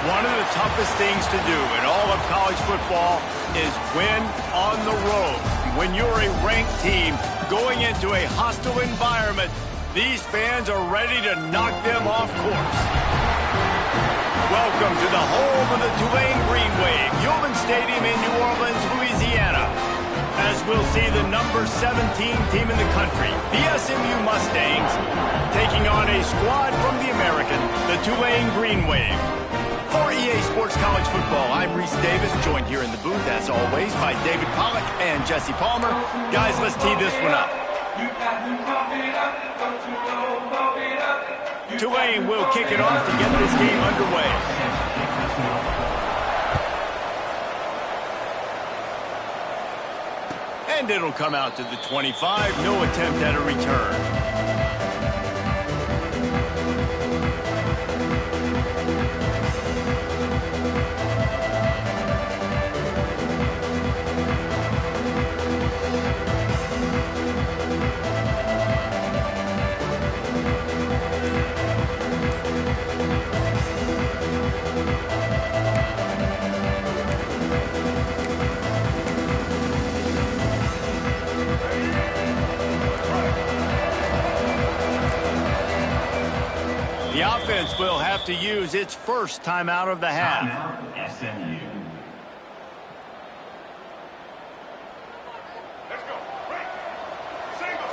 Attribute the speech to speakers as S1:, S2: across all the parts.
S1: One of the toughest things to do in all of college football is win on the road. When you're a ranked team going into a hostile environment, these fans are ready to knock them off course. Welcome to the home of the Tulane Green Wave, Human Stadium in New Orleans, Louisiana. As we'll see the number 17 team in the country, the SMU Mustangs, taking on a squad from the American, the Tulane Green Wave. For EA Sports College Football, I'm Reese Davis, joined here in the booth, as always, by David Pollack and Jesse Palmer. Guys, let's tee this one up. Tulane will kick it off to get this game underway. And it'll come out to the 25. No attempt at a return. The offense will have to use its first timeout of the half.
S2: SMU.
S3: Let's go. Break. Single.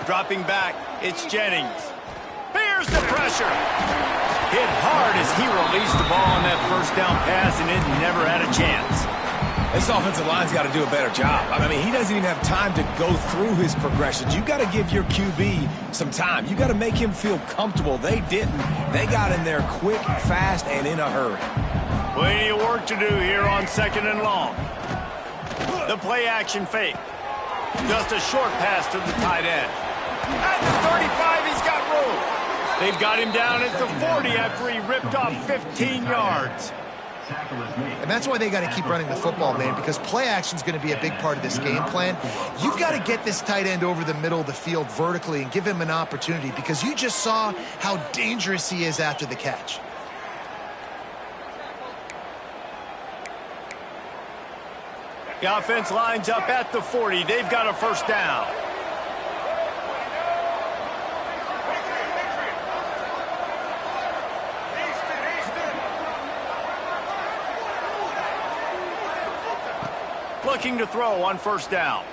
S1: Dropping back, it's Jennings. Here's the pressure. Hit hard as he released the ball on that first down pass, and it never had a chance.
S4: This offensive line's got to do a better job. I mean, he doesn't even have time to go through his progressions. You got to give your QB some time. You got to make him feel comfortable. They didn't. They got in there quick, fast, and in a hurry.
S1: Plenty of work to do here on 2nd and long. The play action fake. Just a short pass to the tight end. At the 35, he's got room. They've got him down at the 40 after he ripped off 15 yards.
S5: And that's why they got to keep running the football, man, because play action is going to be a big part of this game plan. You've got to get this tight end over the middle of the field vertically and give him an opportunity, because you just saw how dangerous he is after the catch.
S1: The offense lines up at the 40. They've got a first down. Looking to throw on first down.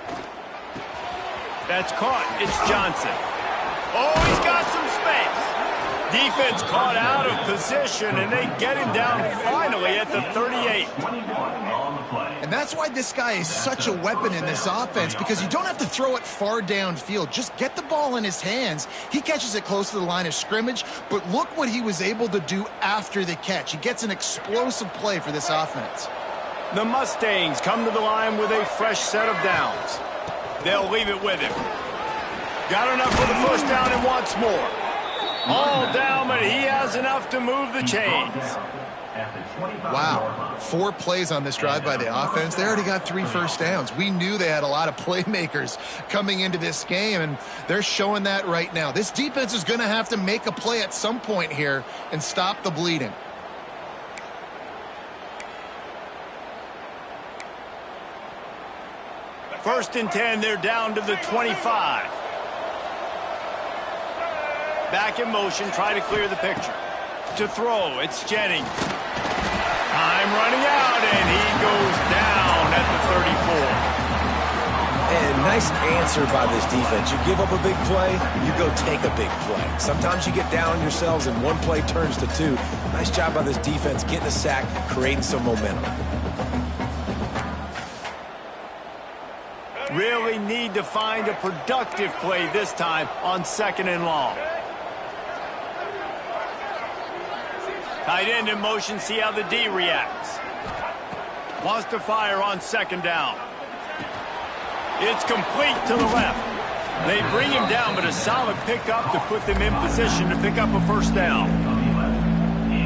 S1: That's caught. It's Johnson. Oh, he's got some space. Defense caught out of position, and they get him down finally at the 38.
S5: And that's why this guy is such a weapon in this offense, because you don't have to throw it far downfield. Just get the ball in his hands. He catches it close to the line of scrimmage, but look what he was able to do after the catch. He gets an explosive play for this offense.
S1: The Mustangs come to the line with a fresh set of downs. They'll leave it with him. Got enough for the first down and wants more. All down, but he has enough to move the chains.
S5: Wow, 4 plays on this drive by the offense. They already got 3 first downs. We knew they had a lot of playmakers coming into this game, and they're showing that right now. This defense is going to have to make a play at some point here and stop the bleeding.
S1: First and 10, they're down to the 25. Back in motion, try to clear the picture. To throw, it's Jennings. Time running out, and he goes down at the 34.
S4: And nice answer by this defense. You give up a big play, you go take a big play. Sometimes you get down on yourselves and one play turns to 2. Nice job by this defense getting a sack, creating some momentum.
S1: Really need to find a productive play this time on 2nd and long. Tight end in motion, see how the D reacts. Wants to fire on 2nd down. It's complete to the left. They bring him down, but a solid pickup to put them in position to pick up a first down.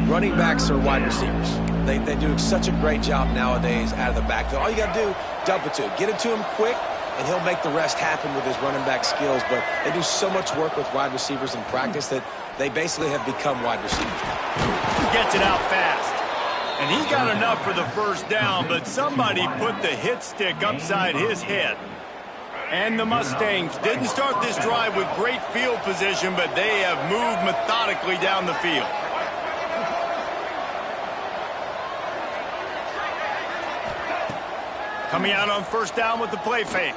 S4: Running backs are wide receivers. They do such a great job nowadays out of the backfield. All you got to do, dump it to him. Get it to him quick, and he'll make the rest happen with his running back skills. But they do so much work with wide receivers in practice that they basically have become wide receivers.
S1: Gets it out fast. And he got enough for the first down, but somebody put the hit stick upside his head. And the Mustangs didn't start this drive with great field position, but they have moved methodically down the field. Coming out on first down with the play fake.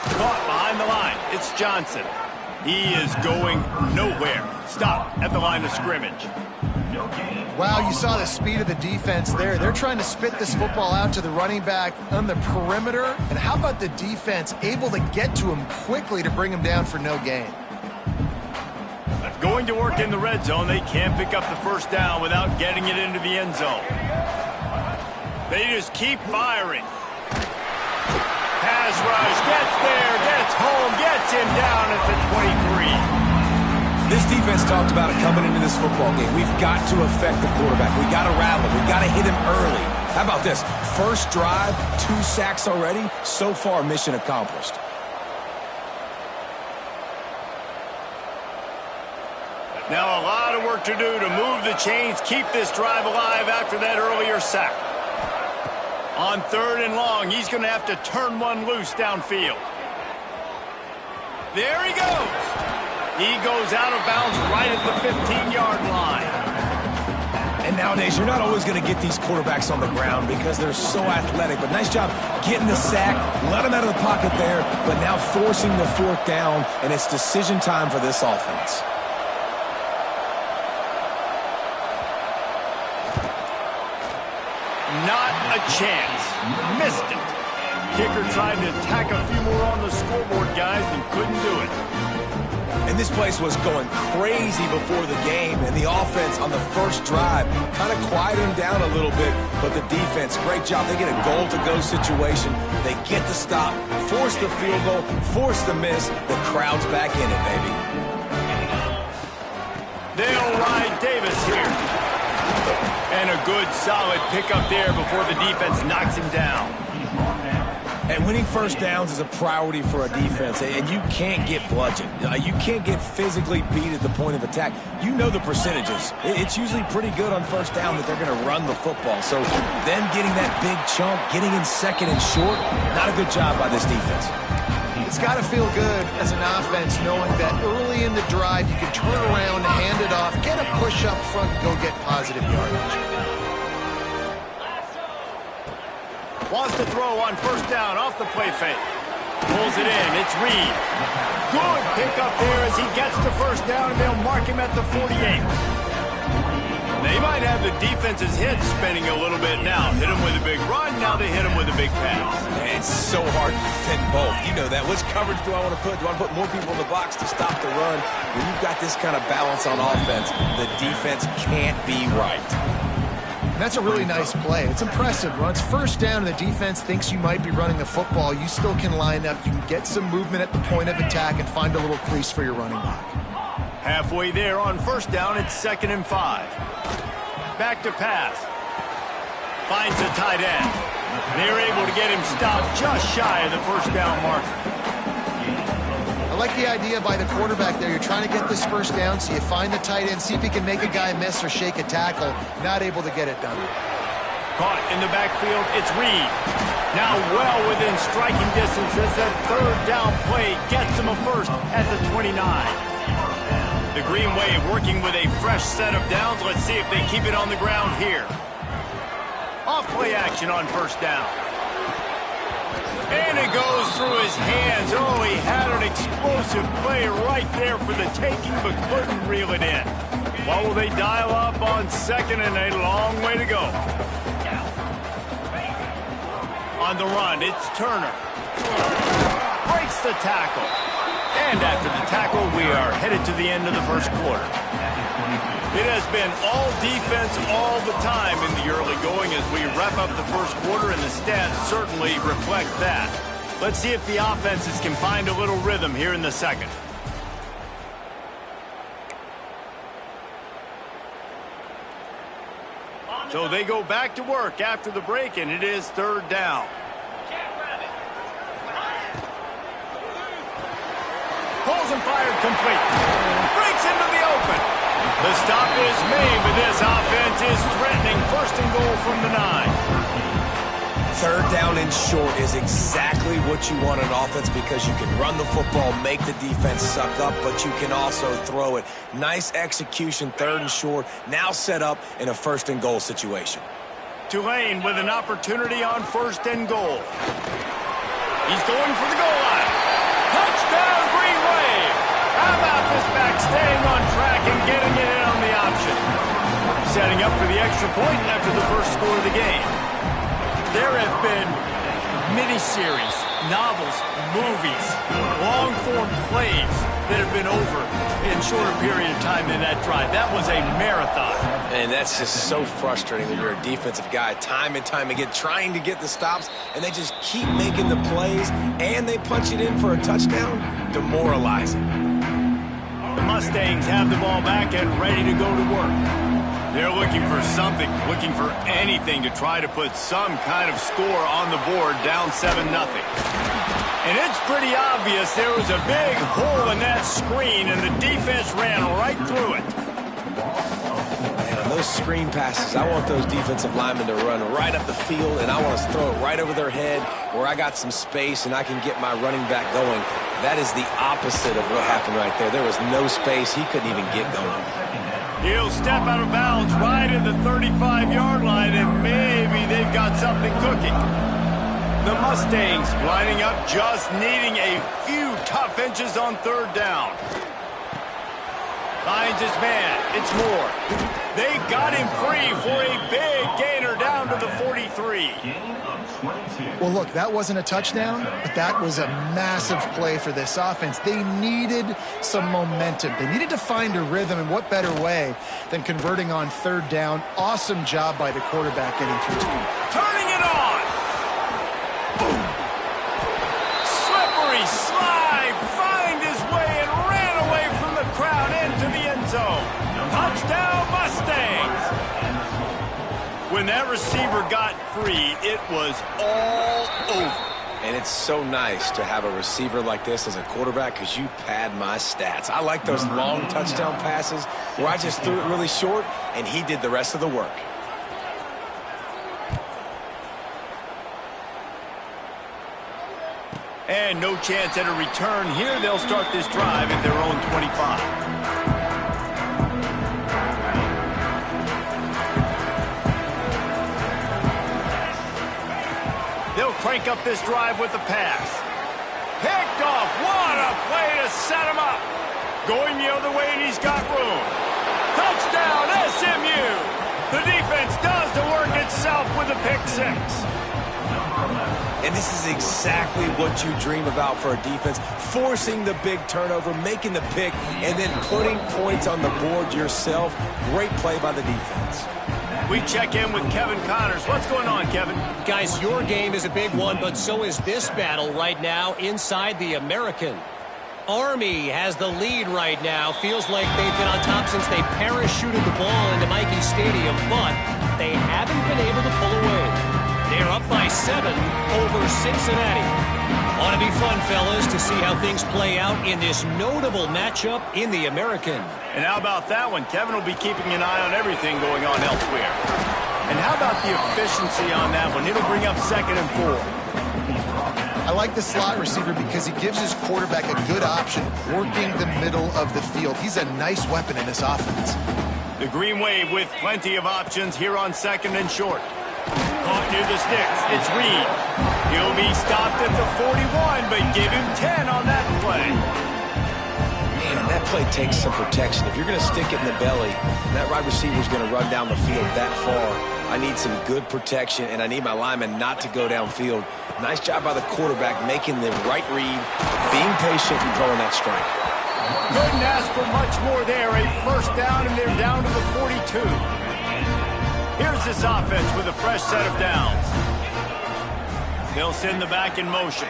S1: Caught behind the line. It's Johnson. He is going nowhere. Stop at the line of scrimmage.
S5: Wow, you saw the speed of the defense there. They're trying to spit this football out to the running back on the perimeter. And how about the defense able to get to him quickly to bring him down for no gain?
S1: Going to work in the red zone. They can't pick up the first down without getting it into the end zone. They just keep firing. Pass rush, gets there, gets home, gets him down at the 23.
S4: This defense talked about it coming into this football game. We've got to affect the quarterback. We've got to rattle him. We've got to hit him early. How about this? First drive, 2 sacks already. So far, mission accomplished.
S1: Now a lot of work to do to move the chains, keep this drive alive after that earlier sack. On 3rd and long, he's going to have to turn one loose downfield. There he goes. He goes out of bounds right at the 15-yard line.
S4: And nowadays, you're not always going to get these quarterbacks on the ground because they're so athletic. But nice job getting the sack, let him out of the pocket there, but now forcing the 4th down, and it's decision time for this offense.
S1: Not a chance. Missed it. Kicker tried to tack a few more on the scoreboard, guys, and couldn't do it.
S4: And this place was going crazy before the game, and the offense on the first drive kind of quieted them down a little bit, but the defense, great job. They get a goal-to-go situation. They get the stop, force the field goal, force the miss. The crowd's back in it, baby.
S1: They'll ride Davis here. And a good, solid pickup there before the defense knocks him down.
S4: And winning first downs is a priority for a defense, and you can't get bludgeoned. You can't get physically beat at the point of attack. You know the percentages. It's usually pretty good on first down that they're going to run the football. So them getting that big chunk, getting in 2nd and short, not a good job by this defense.
S5: It's got to feel good as an offense knowing that early in the drive you can turn around, hand it off, get a push up front, and go get positive yardage.
S1: Wants to throw on first down off the play fake. Pulls it in. It's Reed. Good pickup there as he gets the first down, and they'll mark him at the 48. They might have the defense's head spinning a little bit now. Hit him with a big run. Now they hit him with a big pass.
S4: It's so hard to fit both. You know that. Which coverage do I want to put? Do I want to put more people in the box to stop the run? When you've got this kind of balance on offense, the defense can't be right.
S5: And that's a really nice play. It's impressive. Once first down and the defense thinks you might be running the football, you still can line up. You can get some movement at the point of attack and find a little crease for your running back.
S1: Halfway there on first down, it's 2nd and 5. Back to pass. Finds the tight end. They're able to get him stopped just shy of the first down marker.
S5: I like the idea by the quarterback there. You're trying to get this first down, so you find the tight end, see if he can make a guy miss or shake a tackle. Not able to get it done.
S1: Caught in the backfield, it's Reed. Now well within striking distance as that 3rd down play gets him a first at the 29. The Green Wave working with a fresh set of downs. Let's see if they keep it on the ground here. Off play action on first down. And it goes through his hands. Oh, he had an explosive play right there for the taking, but couldn't reel it in. What will they dial up on 2nd and a long way to go? On the run, it's Turner. Breaks the tackle. And after the tackle, we are headed to the end of the first quarter. It has been all defense all the time in the early going as we wrap up the first quarter, and the stats certainly reflect that. Let's see if the offenses can find a little rhythm here in the second. So they go back to work after the break, and it is 3rd down. Throws and fired complete. Breaks into the open. The stop is made, but this offense is threatening. First and goal from the 9.
S4: Third down and short is exactly what you want in offense because you can run the football, make the defense suck up, but you can also throw it. Nice execution, third and short, now set up in a first and goal situation.
S1: Tulane with an opportunity on first and goal. He's going for the goal line. Touchdown, Green Wave. How about this back staying on track and getting it in on the option? Setting up for the extra point after the first score of the game. There have been miniseries, novels, movies, long-form plays that have been over in shorter period of time than that drive. That was a marathon.
S4: And that's just so frustrating when you're a defensive guy, time and time again, trying to get the stops, and they just keep making the plays, and they punch it in for a touchdown. Demoralizing.
S1: The Mustangs have the ball back and ready to go to work. They're looking for something, looking for anything to try to put some kind of score on the board, down 7-0. And it's pretty obvious there was a big hole in that screen, and the defense ran right through it.
S4: Man, on those screen passes, I want those defensive linemen to run right up the field, and I want to throw it right over their head where I got some space and I can get my running back going. That is the opposite of what happened right there. There was no space. He couldn't even get going.
S1: He'll step out of bounds right at the 35-yard line, and maybe they've got something cooking. The Mustangs lining up, just needing a few tough inches on third down. Finds his man. It's Moore. They got him free for a big gainer down to the 43.
S5: Well, look, that wasn't a touchdown, but that was a massive play for this offense. They needed some momentum. They needed to find a rhythm, and what better way than converting on third down. Awesome job by the quarterback getting through.
S1: Turning it on. Boom. Slippery slide. Find his way and ran away from the crowd into the end zone. Touchdown, Mustangs. When that receiver got free, it was all over.
S4: And it's so nice to have a receiver like this as a quarterback because you pad my stats. I like those long touchdown passes where I just threw it really short and he did the rest of the work.
S1: And no chance at a return here. They'll start this drive at their own 25. They'll crank up this drive with the pass. Picked off. What a play to set him up. Going the other way, and he's got room. Touchdown, SMU. The defense does the work itself with a pick six.
S4: And this is exactly what you dream about for a defense. Forcing the big turnover, making the pick, and then putting points on the board yourself. Great play by the defense.
S1: We check in with Kevin Connors. What's going on, Kevin?
S2: Guys, your game is a big one, but so is this battle right now inside the American. Army has the lead right now. Feels like they've been on top since they parachuted the ball into Michie Stadium, but they haven't been able to pull away. They're up by 7 over Cincinnati. Ought to be fun, fellas, to see how things play out in this notable matchup in the American.
S1: And how about that one? Kevin will be keeping an eye on everything going on elsewhere. And how about the efficiency on that one? It'll bring up 2nd and 4.
S5: I like the slot receiver because he gives his quarterback a good option working the middle of the field. He's a nice weapon in this offense.
S1: The Green Wave with plenty of options here on 2nd and short. Caught near the sticks. It's Reed. He'll be stopped at the 41, but give him 10 on that play.
S4: Man, that play takes some protection. If you're going to stick it in the belly, that wide receiver is going to run down the field that far. I need some good protection, and I need my lineman not to go downfield. Nice job by the quarterback making the right read, being patient, and throwing that strike.
S1: Couldn't ask for much more there. A first down, and they're down to the 42. Here's this offense with a fresh set of downs. They'll send the back in motion.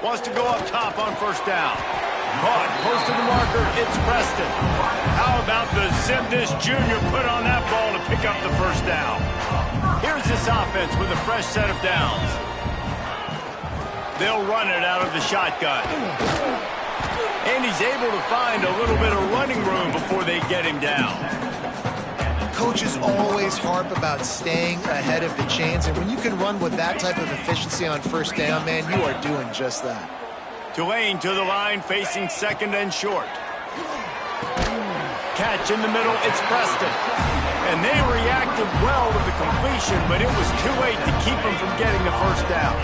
S1: Wants to go up top on first down. Caught, close to the marker, it's Preston. How about the Zimdish Jr. put on that ball to pick up the first down? Here's this offense with a fresh set of downs. They'll run it out of the shotgun. And he's able to find a little bit of running room before they get him down.
S5: Coaches always harp about staying ahead of the chains, and when you can run with that type of efficiency on first down, man, you are doing just that.
S1: Tulane to the line, facing second and short. Catch in the middle, it's Preston. And they reacted well to the completion, but it was too late to keep them from getting the first down.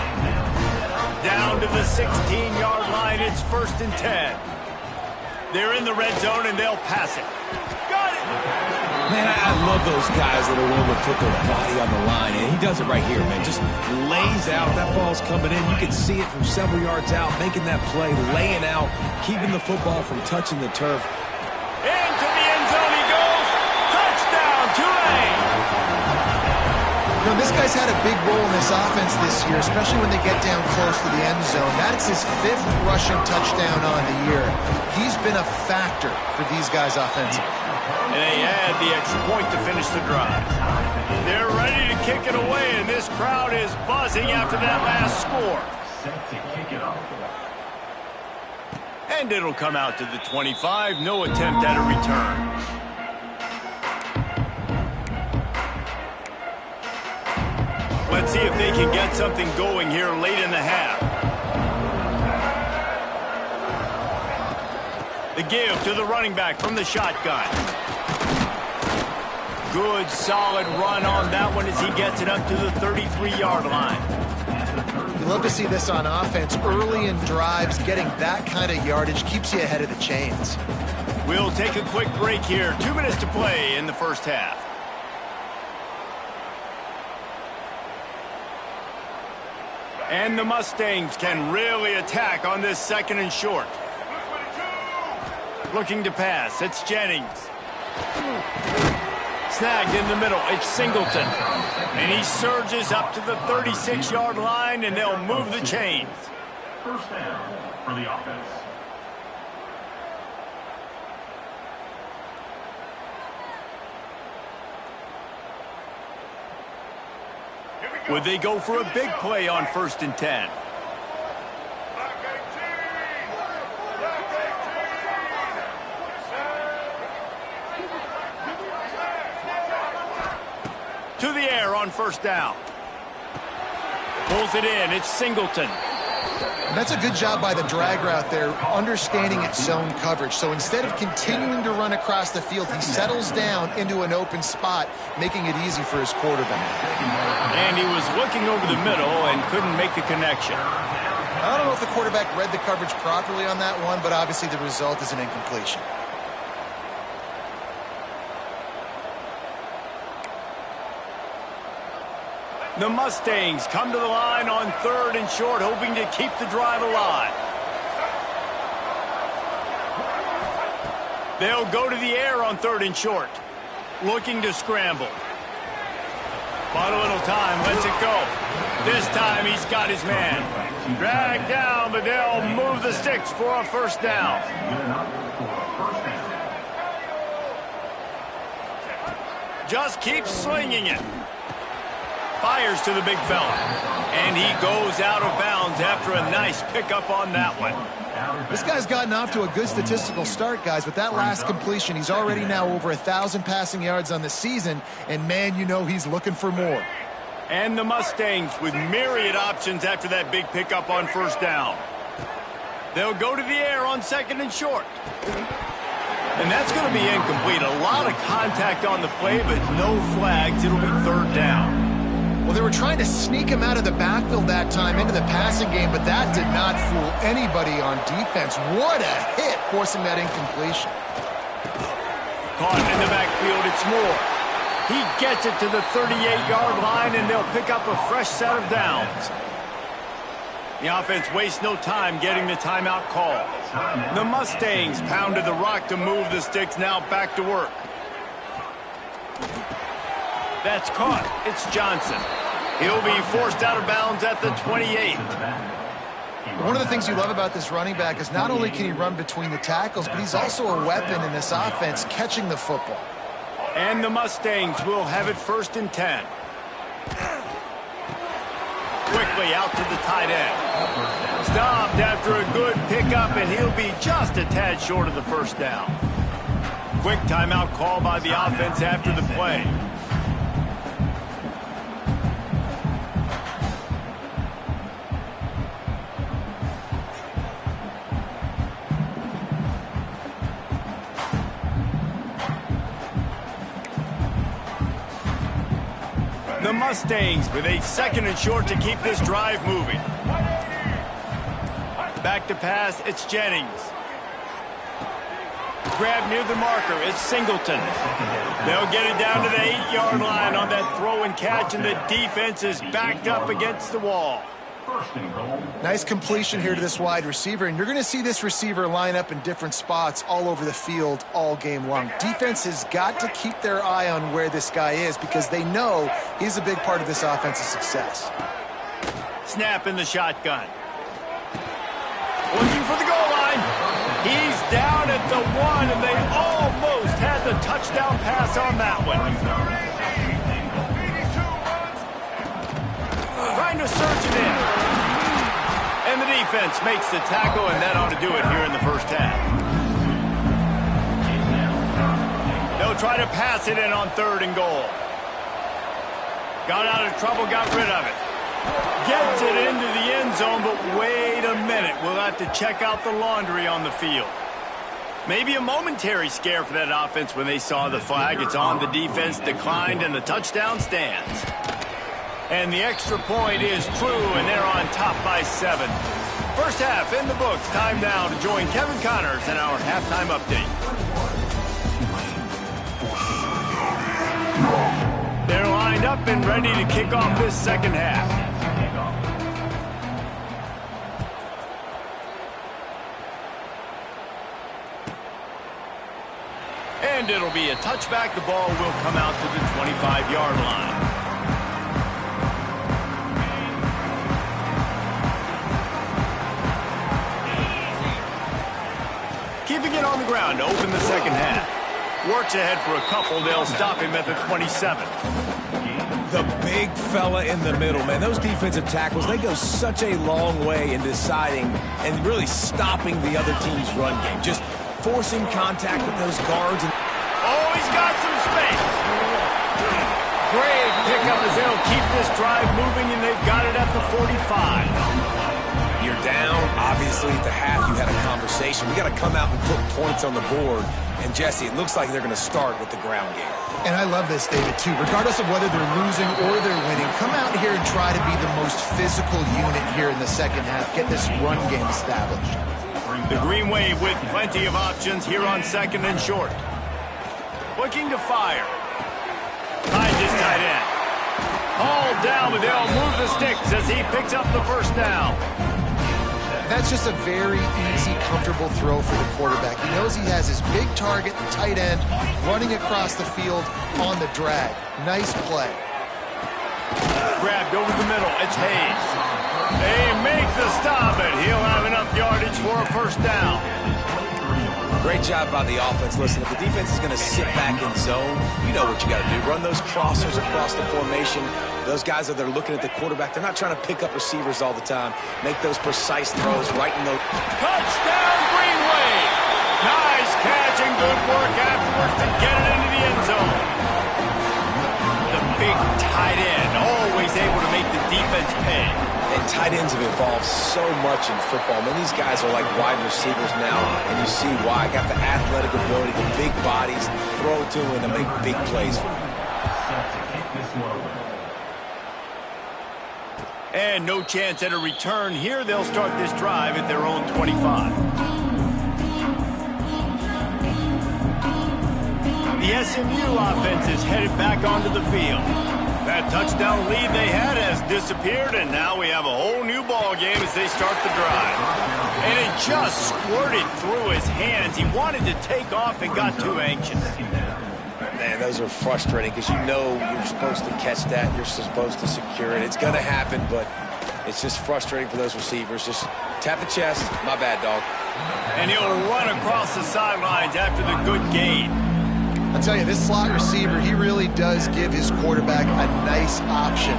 S1: Down to the 16-yard line, it's 1st and 10. They're in the red zone, and they'll pass it. Got it!
S4: Man, I love those guys that are willing to put their body on the line, and he does it right here, man. Just lays out. That ball's coming in. You can see it from several yards out, making that play, laying out, keeping the football from touching the turf.
S1: Into the end zone he goes. Touchdown, Tulane!
S5: You know, this guy's had a big role in this offense this year, especially when they get down close to the end zone. That's his 5th rushing touchdown on the year. He's been a factor for these guys offensively.
S1: And they add the extra point to finish the drive. They're ready to kick it away, and this crowd is buzzing after that last score.
S3: Set to kick it off.
S1: And it'll come out to the 25. No attempt at a return. Let's see if they can get something going here late in the half. The give to the running back from the shotgun. Good, solid run on that one as he gets it up to the 33-yard line.
S5: You love to see this on offense. Early in drives, getting that kind of yardage keeps you ahead of the chains.
S1: We'll take a quick break here. 2 minutes to play in the first half. And the Mustangs can really attack on this 2nd and short. Looking to pass. It's Jennings. Snagged in the middle. It's Singleton. And he surges up to the 36-yard line, and they'll move the chains.
S3: First down for the offense.
S1: Would they go for a big play on 1st and 10? To the air on 1st down. Pulls it in. It's Singleton.
S5: And that's a good job by the drag route there, understanding its zone coverage. So instead of continuing to run across the field, he settles down into an open spot, making it easy for his quarterback.
S1: And he was looking over the middle and couldn't make the connection.
S5: I don't know if the quarterback read the coverage properly on that one, but obviously the result is an incompletion.
S1: The Mustangs come to the line on 3rd and short, hoping to keep the drive alive. They'll go to the air on 3rd and short, looking to scramble. But a little time, lets it go. This time he's got his man. Dragged down, but they'll move the sticks for a 1st down. Just keeps slinging it. Fires to the big fella. And he goes out of bounds after a nice pickup on that one.
S5: This guy's gotten off to a good statistical start, guys. With that last completion, he's already now over 1,000 passing yards on the season. And, man, you know he's looking for more.
S1: And the Mustangs with myriad options after that big pickup on 1st down. They'll go to the air on 2nd and short. And that's going to be incomplete. A lot of contact on the play, but no flags. It'll be 3rd down.
S5: Well, they were trying to sneak him out of the backfield that time into the passing game, but that did not fool anybody on defense. What a hit, forcing that incompletion.
S1: Caught in the backfield, it's Moore. He gets it to the 38-yard line, and they'll pick up a fresh set of downs. The offense wastes no time getting the timeout call. The Mustangs pounded the rock to move the sticks, now back to work. That's caught. It's Johnson. He'll be forced out of bounds at the 28.
S5: One of the things you love about this running back is not only can he run between the tackles, but he's also a weapon in this offense, catching the football.
S1: And the Mustangs will have it 1st and 10. Quickly out to the tight end. Stopped after a good pickup up, and he'll be just a tad short of the first down. Quick timeout call by the offense after the play. The Mustangs with a 2nd and short to keep this drive moving. Back to pass, it's Jennings. Grab near the marker, it's Singleton. They'll get it down to the 8-yard line on that throw and catch, and the defense is backed up against the wall.
S5: Nice completion here to this wide receiver, and you're going to see this receiver line up in different spots all over the field all game long. Defense has got to keep their eye on where this guy is because they know he's a big part of this offense's success.
S1: Snap in the shotgun. Looking for the goal line. He's down at the 1, and they almost had the touchdown pass on that one. Trying to surge it in. And the defense makes the tackle, and that ought to do it here in the first half. They'll try to pass it in on 3rd and goal. Got out of trouble, got rid of it. Gets it into the end zone, but wait a minute. We'll have to check out the laundry on the field. Maybe a momentary scare for that offense when they saw the flag. It's on, the defense declined, and the touchdown stands. And the extra point is true, and they're on top by 7. First half in the books. Time now to join Kevin Connors in our halftime update. They're lined up and ready to kick off this second half. And it'll be a touchback. The ball will come out to the 25-yard line. Keeping it on the ground to open the second half. Works ahead for a couple. They'll stop him at the 27.
S4: The big fella in the middle, man. Those defensive tackles, they go such a long way in deciding and really stopping the other team's run game. Just forcing contact with those guards.
S1: Oh, he's got some space. Great pickup as they'll keep this drive moving, and they've got it at the 45.
S4: You're down. Obviously, at the half, you had a conversation. We got to come out and put points on the board. And, Jesse, it looks like they're going to start with the ground game.
S5: And I love this, David, too. Regardless of whether they're losing or they're winning, come out here and try to be the most physical unit here in the second half. Get this run game established.
S1: The Green Wave with plenty of options here on 2nd and short. Looking to fire. Finds his tight end. Hauled down, but they'll move the sticks as he picks up the first down.
S5: That's just a very easy, comfortable throw for the quarterback. He knows he has his big target, the tight end, running across the field on the drag. Nice play.
S1: Grabbed over the middle. It's Hayes. They make the stop, and he'll have enough yardage for a first down.
S4: Great job by the offense. Listen, if the defense is going to sit back in zone, you know what you got to do. Run those crossers across the formation. Those guys that are looking at the quarterback, they're not trying to pick up receivers all the time. Make those precise throws right in those.
S1: Touchdown, Green Wave! Nice catch and good work afterwards to get it into the end zone. The big tight end, always able to make the defense pay.
S4: And tight ends have evolved so much in football. Man, these guys are like wide receivers now, and you see why. Got the athletic ability, the big bodies, throw to them, and make big plays for them.
S1: And no chance at a return here. They'll start this drive at their own 25. The SMU offense is headed back onto the field. That touchdown lead they had has disappeared, and now we have a whole new ball game as they start the drive. And it just squirted through his hands. He wanted to take off and got too anxious.
S4: Man, those are frustrating because you know you're supposed to catch that. You're supposed to secure it. It's going to happen, but it's just frustrating for those receivers. Just tap the chest. My bad, dog.
S1: And he'll run across the sidelines after the good gain.
S5: I'll tell you, this slot receiver, he really does give his quarterback a nice option.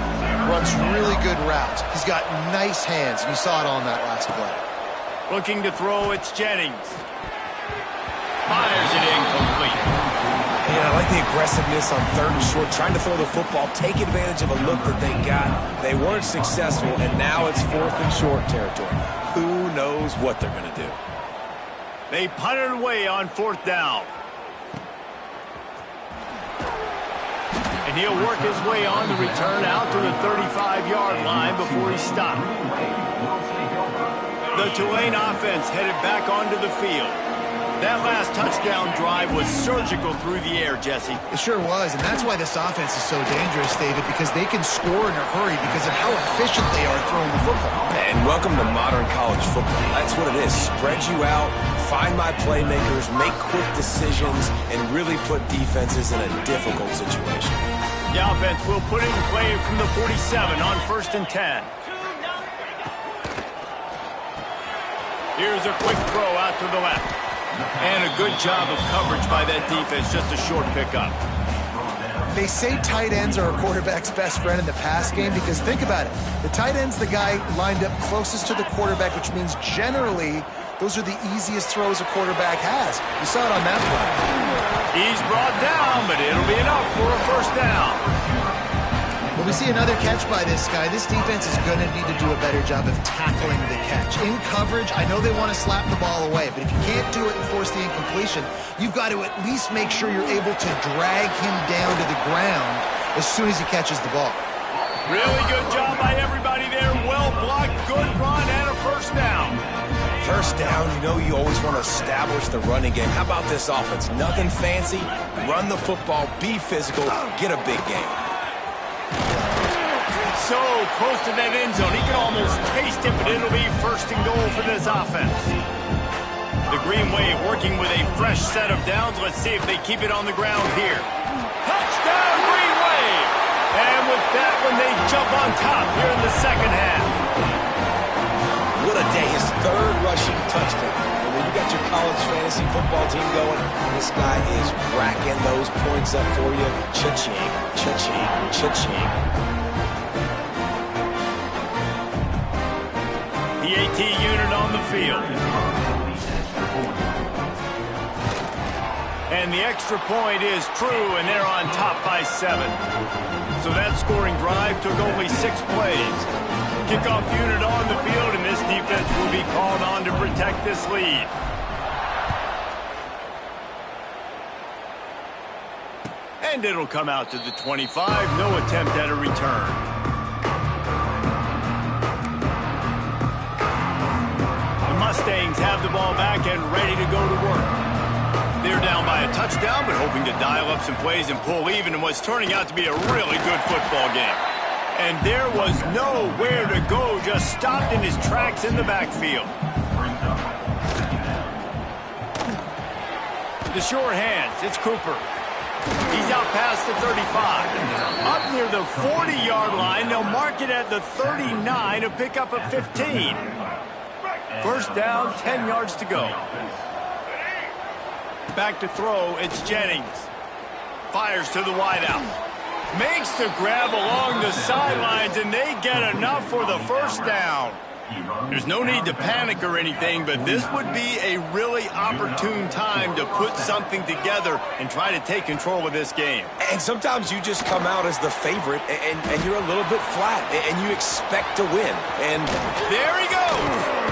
S5: Runs really good routes. He's got nice hands, and you saw it on that last play.
S1: Looking to throw, it's Jennings. Fires it incomplete.
S4: Yeah, I like the aggressiveness on 3rd and short, trying to throw the football, take advantage of a look that they got. They weren't successful, and now it's 4th and short territory. Who knows what they're going to do?
S1: They punt it away on 4th down. And he'll work his way on the return out to the 35-yard line before he's stopped. The Tulane offense headed back onto the field. That last touchdown drive was surgical through the air, Jesse.
S5: It sure was, and that's why this offense is so dangerous, David, because they can score in a hurry because of how efficient they are throwing the football.
S4: And welcome to modern college football. That's what it is. Spread you out, find my playmakers, make quick decisions, and really put defenses in a difficult situation.
S1: The offense will put it in play from the 47 on 1st and 10. Here's a quick throw out to the left. And a good job of coverage by that defense, just a short pickup.
S5: They say tight ends are a quarterback's best friend in the pass game because think about it. The tight end's the guy lined up closest to the quarterback, which means generally those are the easiest throws a quarterback has. You saw it on that play.
S1: He's brought down, but it'll be enough for a 1st down.
S5: When we see another catch by this guy, this defense is going to need to do a better job of tackling the catch. In coverage, I know they want to slap the ball away, but if you can't do it and force the incompletion, you've got to at least make sure you're able to drag him down to the ground as soon as he catches the ball.
S1: Really good job by everybody there. Well blocked, good run, and a 1st down.
S4: 1st down, you know you always want to establish the running game. How about this offense? Nothing fancy. Run the football, be physical, get a big game.
S1: So close to that end zone, he can almost taste it, but it'll be 1st and goal for this offense. The Green Wave working with a fresh set of downs. Let's see if they keep it on the ground here. Touchdown, Green Wave! And with that one, they jump on top here in the 2nd half.
S4: What a day, his 3rd rushing touchdown. And when you got your college fantasy football team going, this guy is racking those points up for you. Cha-ching, cha-ching, cha-ching.
S1: The AT unit on the field. And the extra point is true, and they're on top by 7. So that scoring drive took only 6 plays. Kickoff unit on the field, and this defense will be called on to protect this lead. And it'll come out to the 25. No attempt at a return. Mustangs have the ball back and ready to go to work. They're down by a touchdown, but hoping to dial up some plays and pull even in what's turning out to be a really good football game. And there was nowhere to go, just stopped in his tracks in the backfield. The short hands, it's Cooper. He's out past the 35. Up near the 40-yard line, they'll mark it at the 39 to pick up a 15. 1st down, 10 yards to go. Back to throw, it's Jennings. Fires to the wideout. Makes the grab along the sidelines, and they get enough for the 1st down. There's no need to panic or anything, but this would be a really opportune time to put something together and try to take control of this game.
S4: And sometimes you just come out as the favorite, and you're a little bit flat, and you expect to win. And
S1: there he goes.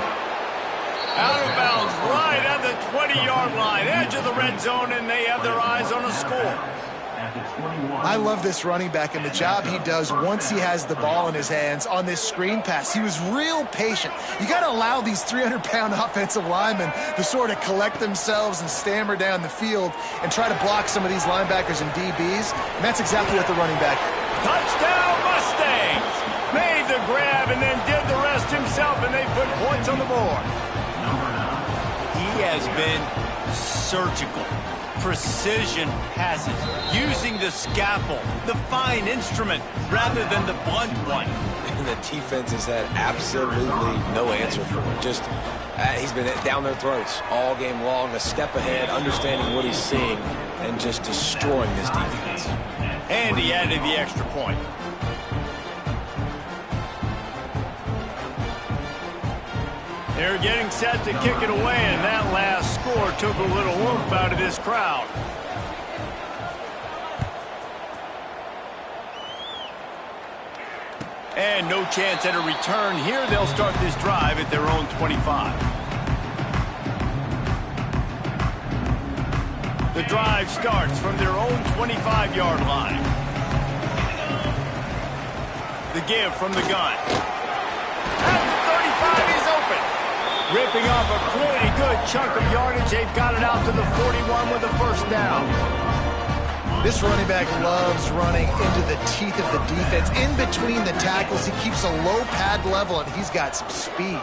S1: Out of bounds, right at the 20-yard line, edge of the red zone, and they have their eyes on a score.
S5: I love this running back and the job he does once he has the ball in his hands on this screen pass. He was real patient. You got to allow these 300-pound offensive linemen to sort of collect themselves and stammer down the field and try to block some of these linebackers and DBs, and that's exactly what the running back did.
S1: Touchdown, Mustangs! Made the grab and then did the rest himself, and they put points on the board. He has been surgical. Precision passes, using the scalpel, the fine instrument, rather than the blunt one.
S4: And the defense has had absolutely no answer for him. Just, he's been down their throats all game long, a step ahead, understanding what he's seeing, and just destroying this defense.
S1: And he added the extra point. They're getting set to kick it away, and that last score took a little oomph out of this crowd. And no chance at a return here. They'll start this drive at their own 25. The drive starts from their own 25-yard line. The give from the gun. At the 35, he's open. Ripping off a pretty good chunk of yardage. They've got it out to the 41 with a first down.
S5: This running back loves running into the teeth of the defense. In between the tackles, he keeps a low pad level, and he's got some speed.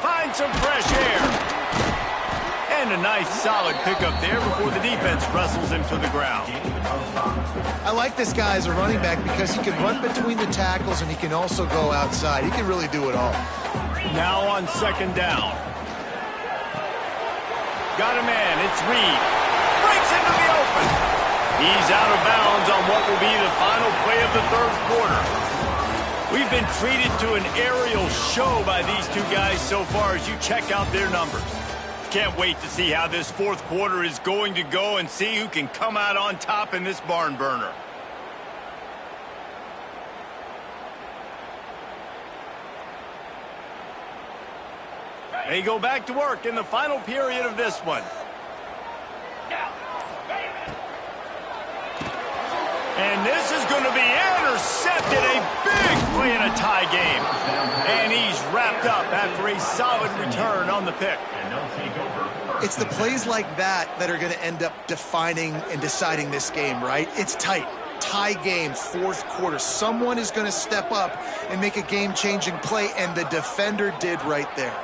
S1: Find some fresh air. And a nice, solid pickup there before the defense wrestles him to the ground.
S5: I like this guy as a running back because he can run between the tackles, and he can also go outside. He can really do it all.
S1: Now on second down. Got a man. It's Reed. Breaks into the open. He's out of bounds on what will be the final play of the third quarter. We've been treated to an aerial show by these two guys so far as you check out their numbers. Can't wait to see how this fourth quarter is going to go and see who can come out on top in this barn burner. They go back to work in the final period of this one. And this is going to be intercepted. A big play in a tie game. And he's wrapped up after a solid return on the pick.
S5: It's the plays like that that are going to end up defining and deciding this game, right? It's tight. Tie game, fourth quarter. Someone is going to step up and make a game-changing play, and the defender did right there.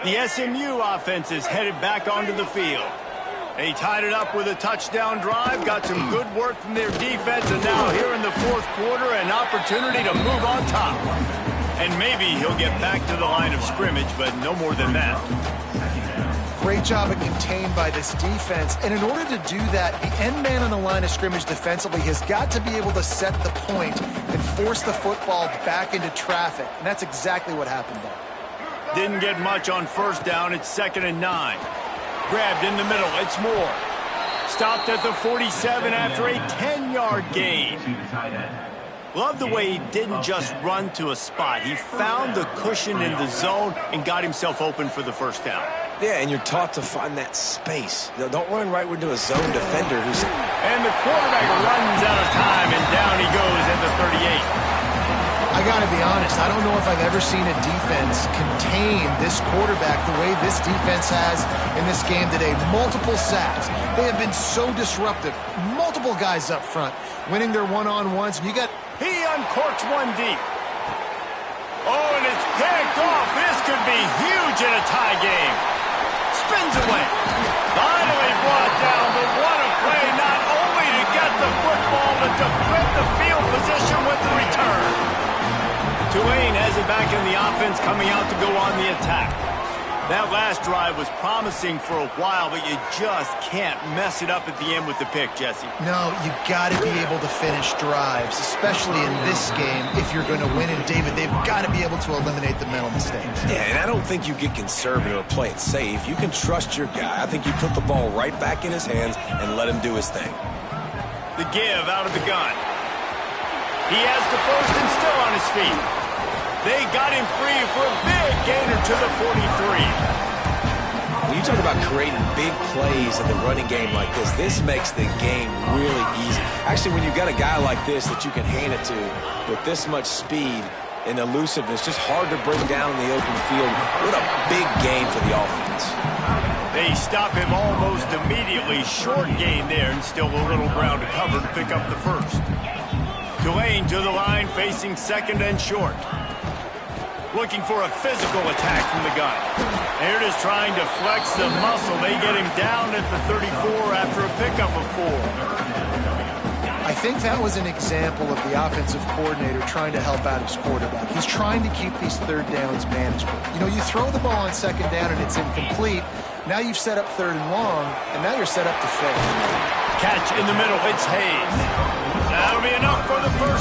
S1: The SMU offense is headed back onto the field. They tied it up with a touchdown drive, got some good work from their defense, and now here in the fourth quarter, an opportunity to move on top. And maybe he'll get back to the line of scrimmage, but no more than that.
S5: Great job of contained by this defense. And in order to do that, the end man on the line of scrimmage defensively has got to be able to set the point and force the football back into traffic. And that's exactly what happened there.
S1: Didn't get much on first down. It's 2nd and 9. Grabbed in the middle. It's Moore. Stopped at the 47 after a 10-yard gain. Love the way he didn't just run to a spot. He found the cushion in the zone and got himself open for the first down.
S4: Yeah, and you're taught to find that space. Don't run right into a zone defender who's...
S1: And the quarterback runs out of time, and down he goes at the 38.
S5: I got to be honest, I don't know if I've ever seen a defense contain this quarterback the way this defense has in this game today. Multiple sacks. They have been so disruptive. Multiple guys up front winning their one-on-ones. And you got...
S1: He uncorks one deep. Oh, and it's picked off. This could be huge in a tie game. Spins away. Finally brought down, but what a play, not only to get the football, but to flip the field position with the return. Tulane has it back in the offense, coming out to go on the attack. That last drive was promising for a while, but you just can't mess it up at the end with the pick, Jesse.
S5: No, you got to be able to finish drives, especially in this game if you're going to win. And, David, they've got to be able to eliminate the mental mistakes.
S4: Yeah, and I don't think you get conservative or play it safe. You can trust your guy. I think you put the ball right back in his hands and let him do his thing.
S1: The give out of the gun. He has the first and still on his feet. They got him free for a big gainer to the 43.
S4: When you talk about creating big plays in the running game like this makes the game really easy. Actually, when you've got a guy like this that you can hand it to with this much speed and elusiveness, just hard to bring down in the open field. What a big game for the offense.
S1: They stop him almost immediately. Short gain there, and still a little ground to cover to pick up the first. Tulane to the line, facing 2nd and short. Looking for a physical attack from the gun. They're just trying to flex the muscle. They get him down at the 34 after a pickup of 4.
S5: I think that was an example of the offensive coordinator trying to help out his quarterback. He's trying to keep these third downs manageable. You know, you throw the ball on 2nd down and it's incomplete. Now you've set up 3rd and long, and now you're set up to fail.
S1: Catch in the middle. It's Hayes. That'll be enough for the first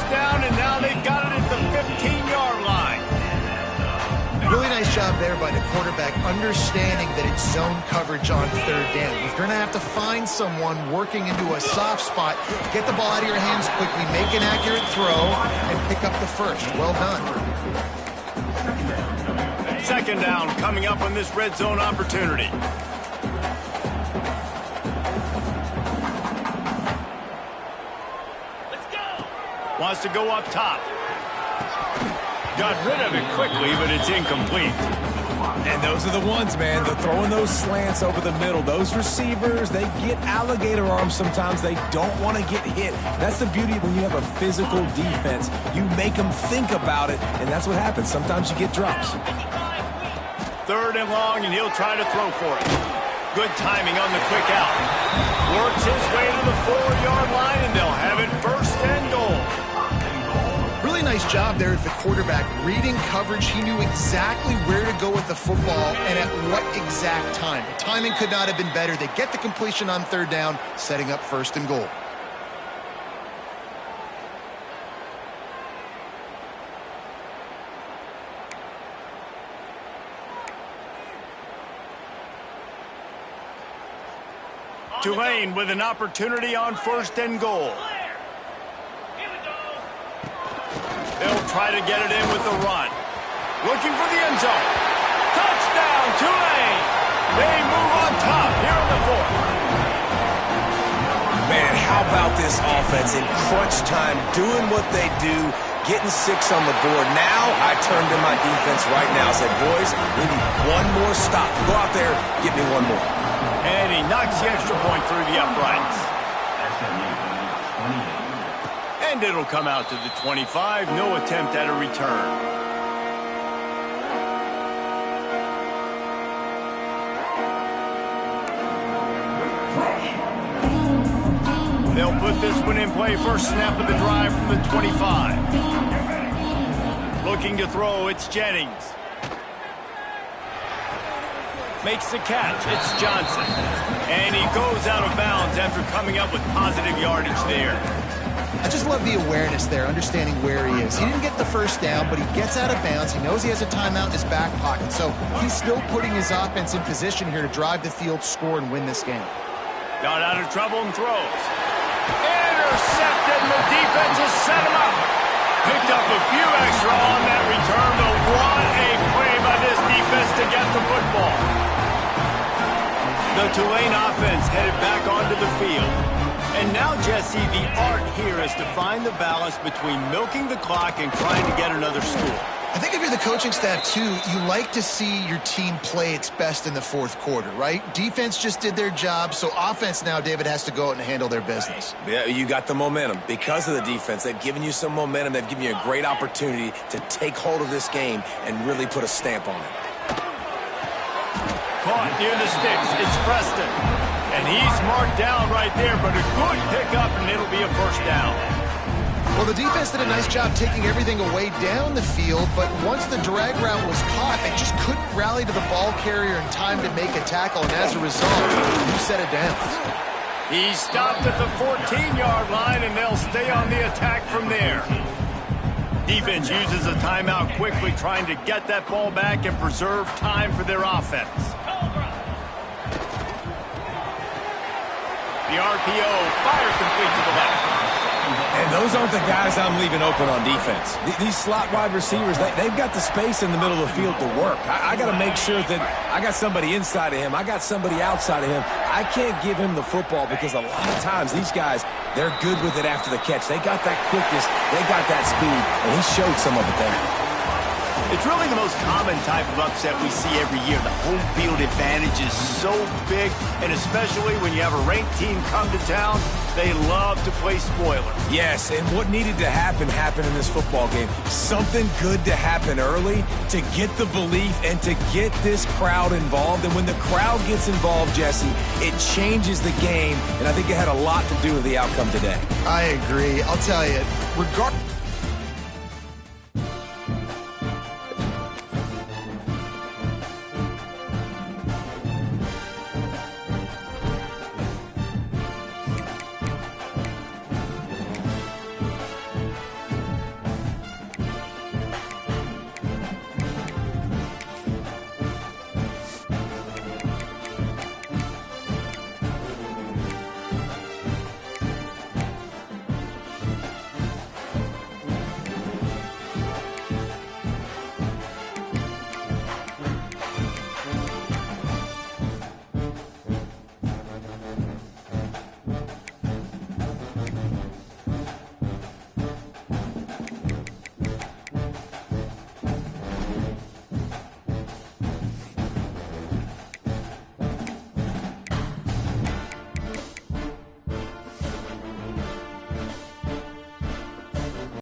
S5: job there by the quarterback understanding that it's zone coverage on third down. You're going to have to find someone working into a soft spot, get the ball out of your hands quickly, make an accurate throw, and pick up the first. Well done.
S1: Second down coming up on this red zone opportunity. Let's go. Wants to go up top. Got rid of it quickly, but it's incomplete.
S4: And those are the ones, man. They're throwing those slants over the middle. Those receivers, they get alligator arms sometimes. They don't want to get hit. That's the beauty when you have a physical defense. You make them think about it, and that's what happens. Sometimes you get drops.
S1: Third and long, and he'll try to throw for it. Good timing on the quick out. Works his way to the 4-yard line, and they'll have it first and goal.
S5: Really nice job there at the quarterback. Reading coverage, he knew exactly where to go with the football and at what exact time. The timing could not have been better. They get the completion on third down, setting up first and goal.
S1: Tulane with an opportunity on first and goal. They'll try to get it in with the run. Looking for the end zone. Touchdown, Tulane! They move on top here in the fourth.
S4: Man, how about this offense in crunch time, doing what they do, getting 6 on the board. Now I turn to my defense right now and said, boys, we need one more stop. Go out there, get me one more.
S1: And he knocks the extra point through the uprights. And it'll come out to the 25. No attempt at a return. They'll put this one in play. First snap of the drive from the 25. Looking to throw, it's Jennings. Makes the catch, it's Johnson. And he goes out of bounds after coming up with positive yardage there.
S5: I just love the awareness there, understanding where he is. He didn't get the first down, but he gets out of bounds. He knows he has a timeout in his back pocket, so he's still putting his offense in position here to drive the field, score, and win this game.
S1: Got out of trouble and throws. Intercepted, and the defense has set him up. Picked up a few extra on that return, but what a play by this defense to get the football. The Tulane offense headed back onto the field. And now, Jesse, the art here is to find the balance between milking the clock and trying to get another score.
S5: I think if you're the coaching staff, too, you like to see your team play its best in the fourth quarter, right? Defense just did their job, so offense now, David, has to go out and handle their business.
S4: Yeah, you got the momentum. Because of the defense, they've given you some momentum. They've given you a great opportunity to take hold of this game and really put a stamp on it.
S1: Caught near the sticks. It's Preston. And he's marked down right there, but a good pickup, and it'll be a first down.
S5: Well, the defense did a nice job taking everything away down the field, but once the drag route was caught, they just couldn't rally to the ball carrier in time to make a tackle, and as a result, you set it down.
S1: He stopped at the 14-yard line, and they'll stay on the attack from there. Defense uses a timeout quickly, trying to get that ball back and preserve time for their offense. The RPO, fire complete to the left.
S4: And those aren't the guys I'm leaving open on defense. These slot wide receivers, they've got the space in the middle of the field to work. I got to make sure that I got somebody inside of him. I got somebody outside of him. I can't give him the football because a lot of times these guys, they're good with it after the catch. They got that quickness. They got that speed, and he showed some of it there.
S1: It's really the most common type of upset we see every year. The home field advantage is so big, and especially when you have a ranked team come to town, they love to play spoiler.
S4: Yes, and what needed to happen happened in this football game. Something good to happen early to get the belief and to get this crowd involved. And when the crowd gets involved, Jesse, it changes the game, and I think it had a lot to do with the outcome today.
S5: I agree. I'll tell you, regardless